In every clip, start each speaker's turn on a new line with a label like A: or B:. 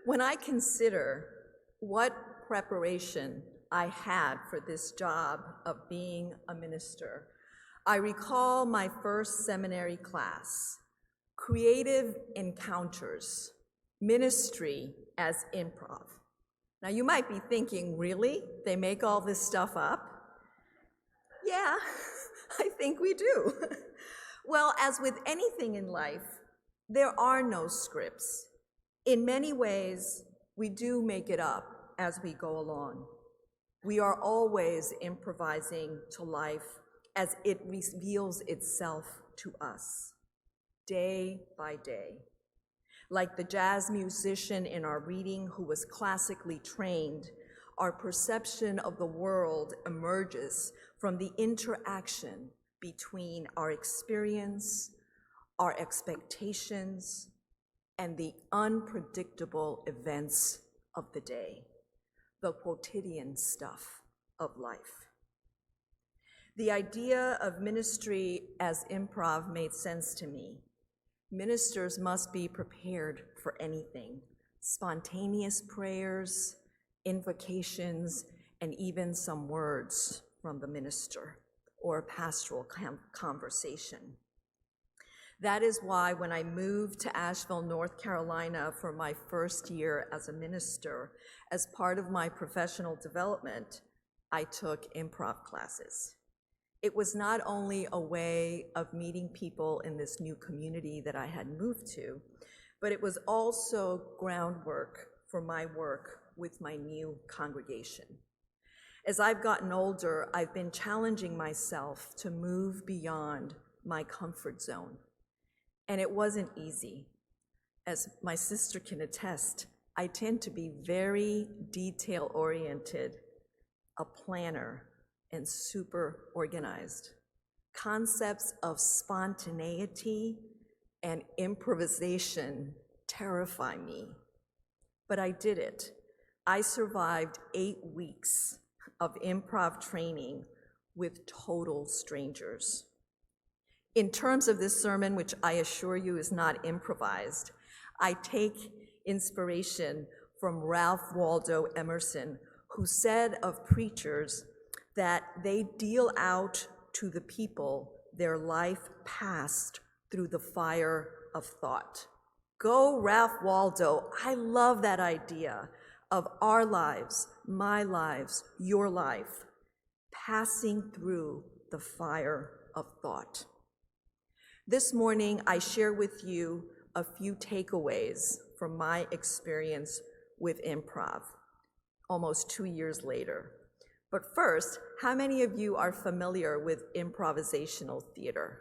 A: When I consider what preparation I had for this job of being a minister, I recall my first seminary class, Creative Encounters, Ministry as Improv. Now you might be thinking, really? They make all this stuff up? Yeah, I think we do. Well, as with anything in life, there are no scripts. In many ways, we do make it up as we go along. We are always improvising to life as it reveals itself to us, day by day. Like the jazz musician in our reading who was classically trained, our perception of the world emerges from the interaction between our experience, our expectations, and the unpredictable events of the day, the quotidian stuff of life. The idea of ministry as improv made sense to me. Ministers must be prepared for anything, spontaneous prayers, invocations, and even some words from the minister or a pastoral conversation. That is why when I moved to Asheville, North Carolina for my first year as a minister, as part of my professional development, I took improv classes. It was not only a way of meeting people in this new community that I had moved to, but it was also groundwork for my work with my new congregation. As I've gotten older, I've been challenging myself to move beyond my comfort zone. And it wasn't easy. As my sister can attest, I tend to be very detail-oriented, a planner, and super organized. Concepts of spontaneity and improvisation terrify me. But I did it. I survived 8 weeks of improv training with total strangers. In terms of this sermon, which I assure you is not improvised, I take inspiration from Ralph Waldo Emerson, who said of preachers that they deal out to the people their life passed through the fire of thought. Go, Ralph Waldo. I love that idea of our lives, my lives, your life, passing through the fire of thought. This morning, I share with you a few takeaways from my experience with improv, almost 2 years later. But first, how many of you are familiar with improvisational theater?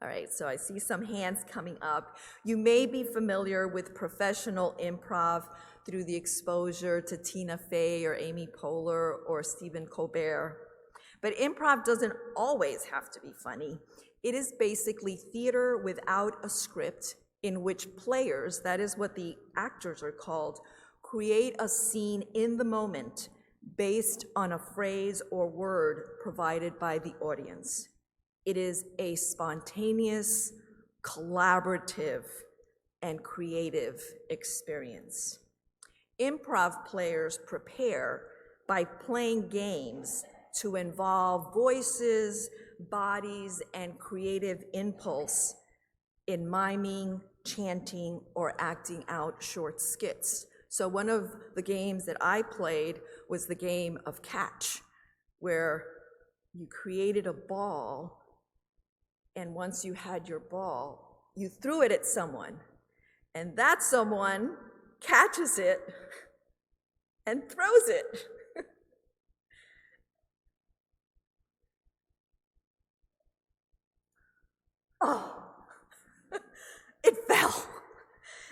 A: All right, so I see some hands coming up. You may be familiar with professional improv through the exposure to Tina Fey or Amy Poehler or Stephen Colbert. But improv doesn't always have to be funny. It is basically theater without a script in which players, that is what the actors are called, create a scene in the moment based on a phrase or word provided by the audience. It is a spontaneous, collaborative, and creative experience. Improv players prepare by playing games to involve voices, bodies, and creative impulse in miming, chanting, or acting out short skits. So one of the games that I played was the game of catch, where you created a ball, and once you had your ball, you threw it at someone, and that someone catches it and throws it. Oh, it fell.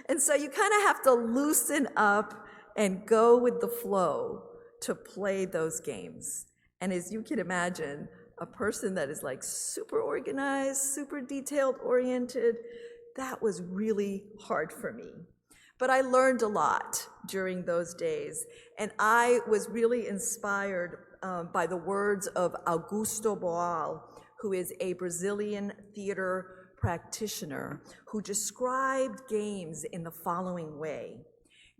A: And so you kind of have to loosen up and go with the flow to play those games. And as you can imagine, a person that is like super organized, super detailed oriented, that was really hard for me. But I learned a lot during those days. And I was really inspired by the words of Augusto Boal, who is a Brazilian theater practitioner who described games in the following way.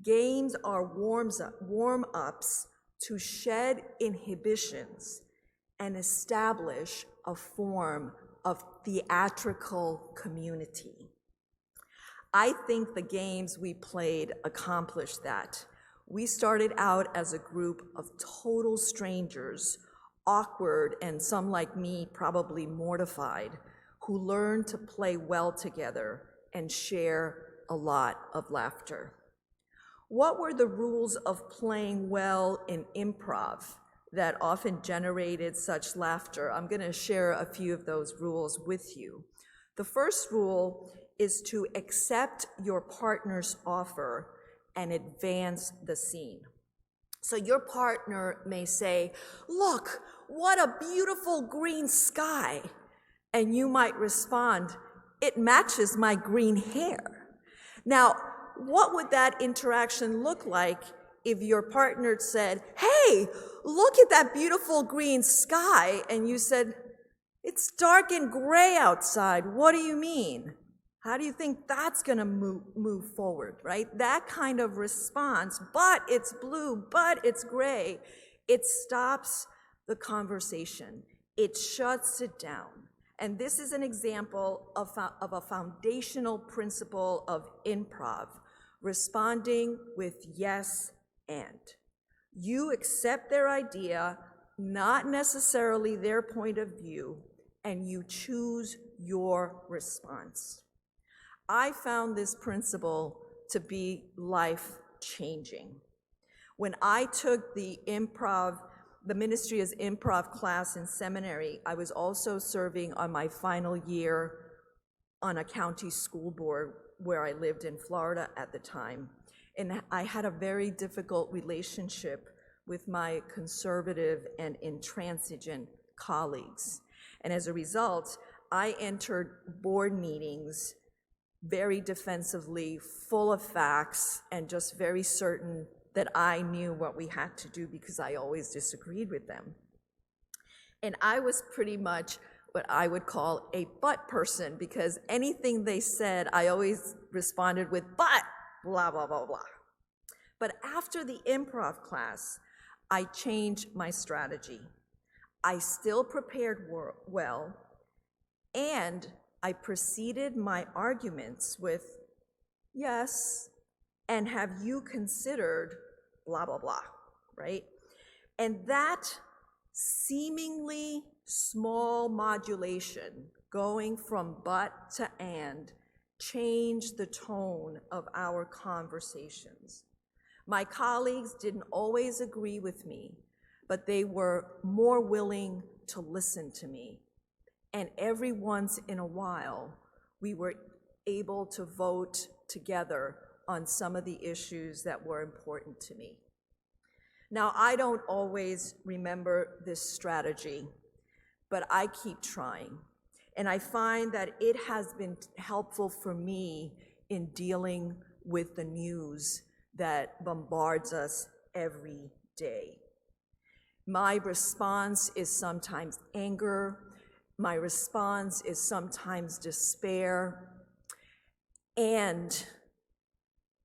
A: Games are warm-ups to shed inhibitions and establish a form of theatrical community. I think the games we played accomplished that. We started out as a group of total strangers, awkward and some like me probably mortified, who learned to play well together and share a lot of laughter. What were the rules of playing well in improv that often generated such laughter? I'm going to share a few of those rules with you. The first rule is to accept your partner's offer and advance the scene. So your partner may say, "Look, what a beautiful green sky." And you might respond, "It matches my green hair." Now, what would that interaction look like if your partner said, "Hey, look at that beautiful green sky," and you said, "It's dark and gray outside. What do you mean?" How do you think that's gonna move forward, right? That kind of response, "But it's blue, but it's gray," it stops the conversation. It shuts it down. And this is an example of a foundational principle of improv, responding with yes and. You accept their idea, not necessarily their point of view, and you choose your response. I found this principle to be life-changing. When I took the Ministry as Improv class in seminary, I was also serving on my final year on a county school board where I lived in Florida at the time. And I had a very difficult relationship with my conservative and intransigent colleagues. And as a result, I entered board meetings very defensively, full of facts, and just very certain that I knew what we had to do because I always disagreed with them. And I was pretty much what I would call a but person, because anything they said, I always responded with but, blah, blah, blah, blah. But after the improv class, I changed my strategy. I still prepared well, and I preceded my arguments with yes, and have you considered blah, blah, blah, right? And that seemingly small modulation, going from but to and, changed the tone of our conversations. My colleagues didn't always agree with me, but they were more willing to listen to me. And every once in a while, we were able to vote together on some of the issues that were important to me. Now, I don't always remember this strategy, but I keep trying. And I find that it has been helpful for me in dealing with the news that bombards us every day. My response is sometimes anger. My response is sometimes despair. And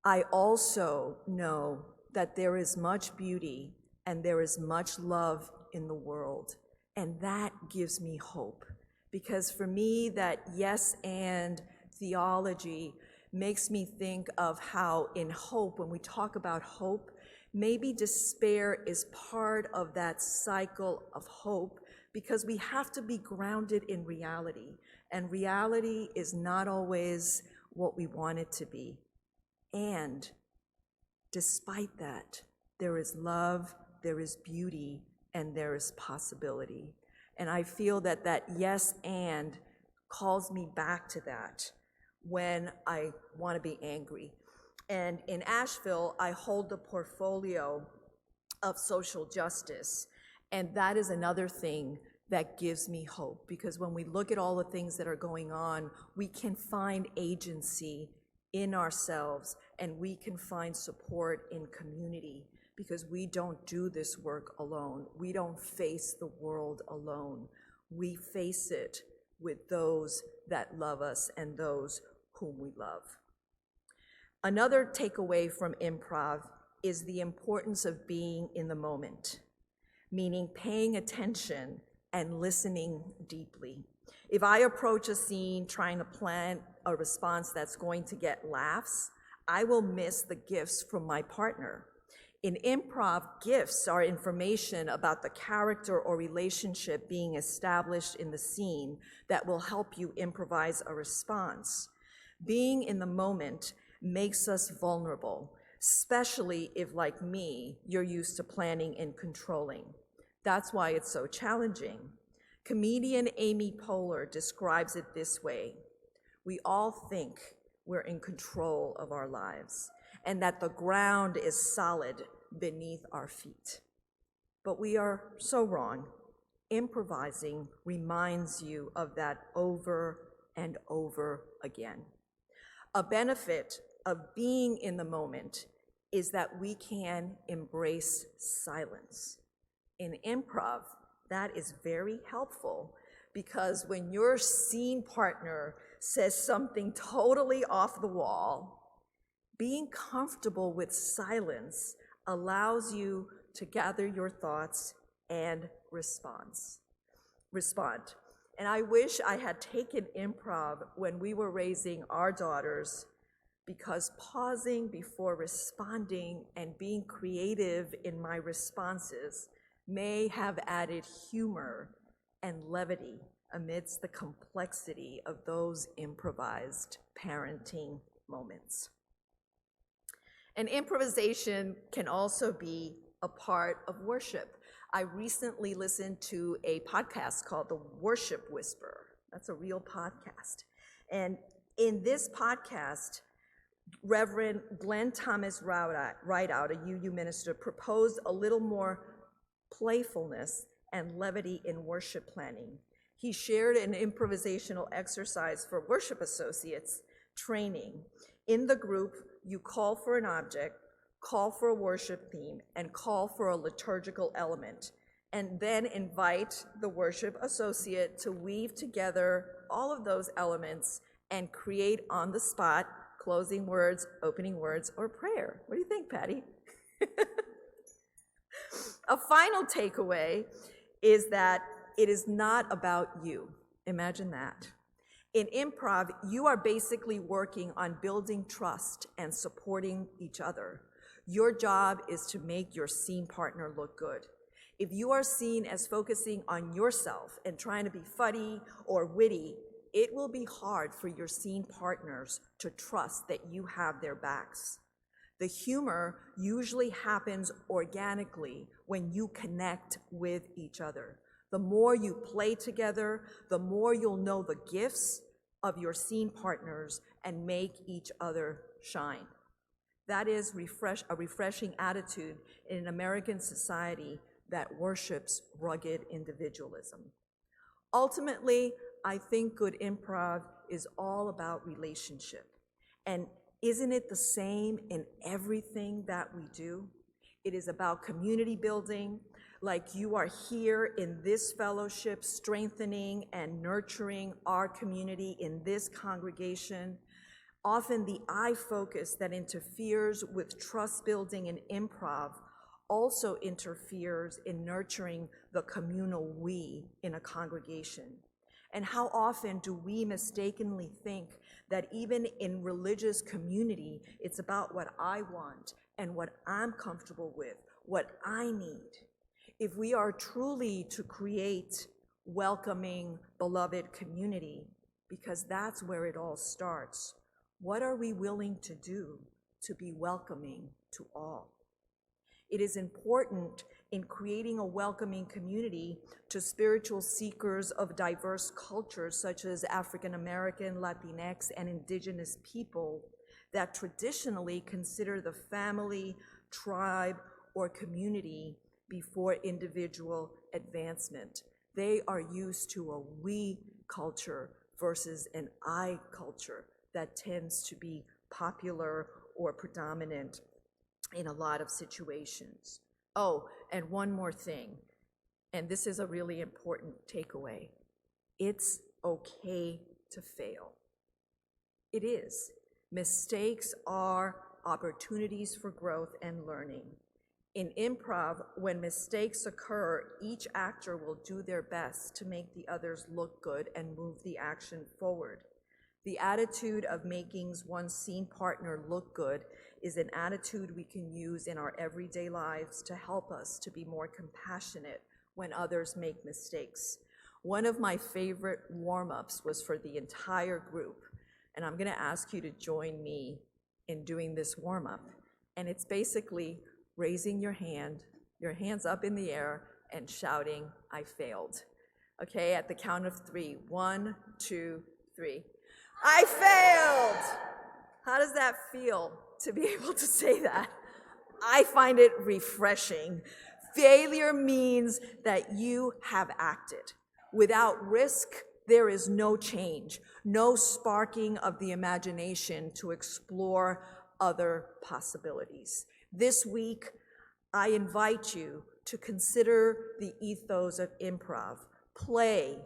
A: I also know that there is much beauty and there is much love in the world. And that gives me hope. Because for me, that yes and theology makes me think of how in hope, when we talk about hope, maybe despair is part of that cycle of hope, because we have to be grounded in reality. And reality is not always what we want it to be. And despite that, there is love, there is beauty, and there is possibility. And I feel that that yes and calls me back to that when I want to be angry. And in Asheville, I hold the portfolio of social justice. And that is another thing that gives me hope, because when we look at all the things that are going on, we can find agency in ourselves, and we can find support in community, because we don't do this work alone. We don't face the world alone. We face it with those that love us and those whom we love. Another takeaway from improv is the importance of being in the moment, meaning paying attention and listening deeply. If I approach a scene trying to plan a response that's going to get laughs, I will miss the gifts from my partner. In improv, gifts are information about the character or relationship being established in the scene that will help you improvise a response. Being in the moment makes us vulnerable, especially if, like me, you're used to planning and controlling. That's why it's so challenging. Comedian Amy Poehler describes it this way: we all think we're in control of our lives and that the ground is solid beneath our feet. But we are so wrong. Improvising reminds you of that over and over again. A benefit of being in the moment is that we can embrace silence. In improv, that is very helpful because when your scene partner says something totally off the wall, being comfortable with silence allows you to gather your thoughts and respond. And I wish I had taken improv when we were raising our daughters, because pausing before responding and being creative in my responses may have added humor and levity amidst the complexity of those improvised parenting moments. And improvisation can also be a part of worship. I recently listened to a podcast called The Worship Whisperer. That's a real podcast. And in this podcast, Reverend Glenn Thomas Rideout, a UU minister, proposed a little more playfulness and levity in worship planning. He shared an improvisational exercise for worship associates training. In the group, you call for an object, call for a worship theme, and call for a liturgical element, and then invite the worship associate to weave together all of those elements and create on the spot closing words, opening words, or prayer. What do you think, Patty? A final takeaway is that it is not about you. Imagine that. In improv, you are basically working on building trust and supporting each other. Your job is to make your scene partner look good. If you are seen as focusing on yourself and trying to be funny or witty, it will be hard for your scene partners to trust that you have their backs. The humor usually happens organically when you connect with each other. The more you play together, the more you'll know the gifts of your scene partners and make each other shine. That is a refreshing attitude in an American society that worships rugged individualism. Ultimately, I think good improv is all about relationship. And isn't it the same in everything that we do? It is about community building, like you are here in this fellowship, strengthening and nurturing our community in this congregation. Often the I focus that interferes with trust building in improv also interferes in nurturing the communal we in a congregation. And how often do we mistakenly think that even in religious community, it's about what I want and what I'm comfortable with, what I need. If we are truly to create welcoming, beloved community, because that's where it all starts, what are we willing to do to be welcoming to all? It is important in creating a welcoming community to spiritual seekers of diverse cultures such as African American, Latinx, and indigenous people that traditionally consider the family, tribe, or community before individual advancement. They are used to a we culture versus an I culture that tends to be popular or predominant in a lot of situations. Oh, and one more thing, and this is a really important takeaway. It's okay to fail. It is. Mistakes are opportunities for growth and learning. In improv, when mistakes occur, each actor will do their best to make the others look good and move the action forward. The attitude of making one's scene partner look good is an attitude we can use in our everyday lives to help us to be more compassionate when others make mistakes. One of my favorite warm-ups was for the entire group, and I'm gonna ask you to join me in doing this warm-up. And it's basically raising your hands up in the air, and shouting, "I failed." Okay, at the count of 3. 1, 2, 3. I failed! How does that feel to be able to say that? I find it refreshing. Failure means that you have acted. Without risk, there is no change, no sparking of the imagination to explore other possibilities. This week, I invite you to consider the ethos of improv. Play,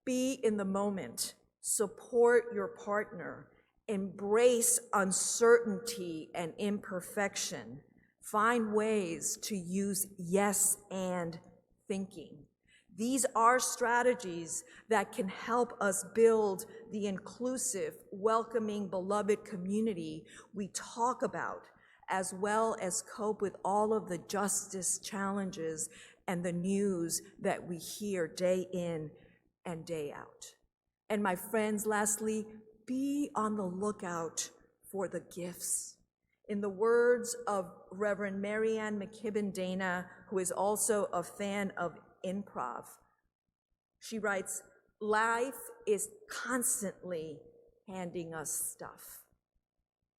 A: be in the moment, support your partner, embrace uncertainty and imperfection. Find ways to use yes and thinking. These are strategies that can help us build the inclusive, welcoming, beloved community we talk about, as well as cope with all of the justice challenges and the news that we hear day in and day out. And my friends, lastly, be on the lookout for the gifts. In the words of Reverend Marianne McKibben Dana, who is also a fan of improv, she writes, "Life is constantly handing us stuff.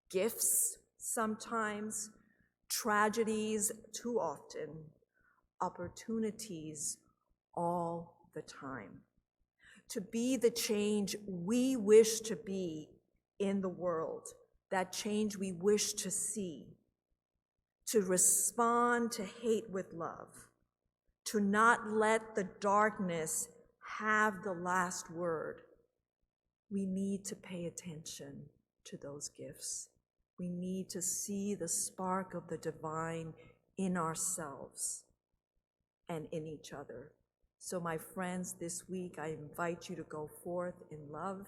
A: Gifts sometimes, tragedies too often, opportunities all the time. To be the change we wish to be in the world, that change we wish to see, to respond to hate with love, to not let the darkness have the last word. We need to pay attention to those gifts. We need to see the spark of the divine in ourselves and in each other. So my friends, this week I invite you to go forth in love,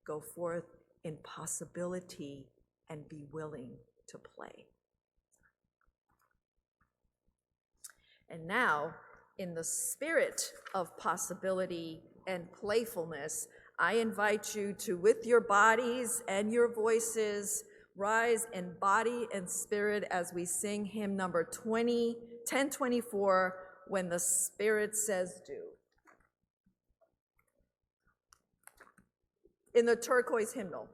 A: go forth in possibility, and be willing to play. And now, in the spirit of possibility and playfulness, I invite you to, with your bodies and your voices, rise in body and spirit as we sing hymn number 1024, When the Spirit Says Do. In the turquoise hymnal.